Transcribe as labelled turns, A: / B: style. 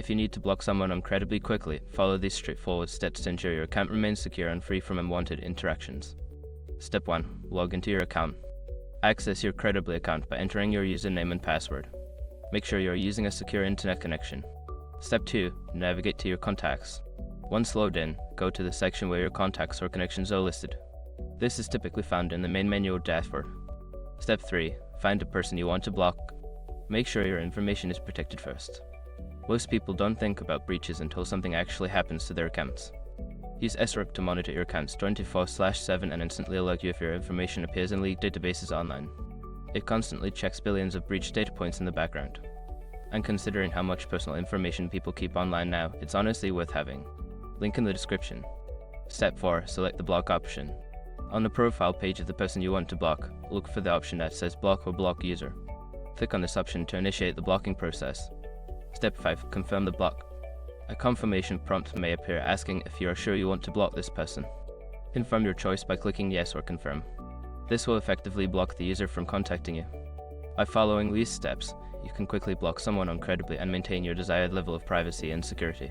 A: If you need to block someone incredibly quickly, follow these straightforward steps to ensure your account remains secure and free from unwanted interactions. Step 1. Log into your account. Access your Credibly account by entering your username and password. Make sure you are using a secure internet connection. Step 2. Navigate to your contacts. Once logged in, go to the section where your contacts or connections are listed. This is typically found in the main menu or dashboard. Step 3. Find the person you want to block. Make sure your information is protected first. Most people don't think about breaches until something actually happens to their accounts. Use SRIP to monitor your accounts 24/7 and instantly alert you if your information appears in leaked databases online. It constantly checks billions of breached data points in the background. And considering how much personal information people keep online now, it's honestly worth having. Link in the description. Step 4. Select the block option. On the profile page of the person you want to block, look for the option that says block or block user. Click on this option to initiate the blocking process. Step 5. Confirm the block. A confirmation prompt may appear asking if you are sure you want to block this person. Confirm your choice by clicking yes or confirm. This will effectively block the user from contacting you. By following these steps, you can quickly block someone incredibly and maintain your desired level of privacy and security.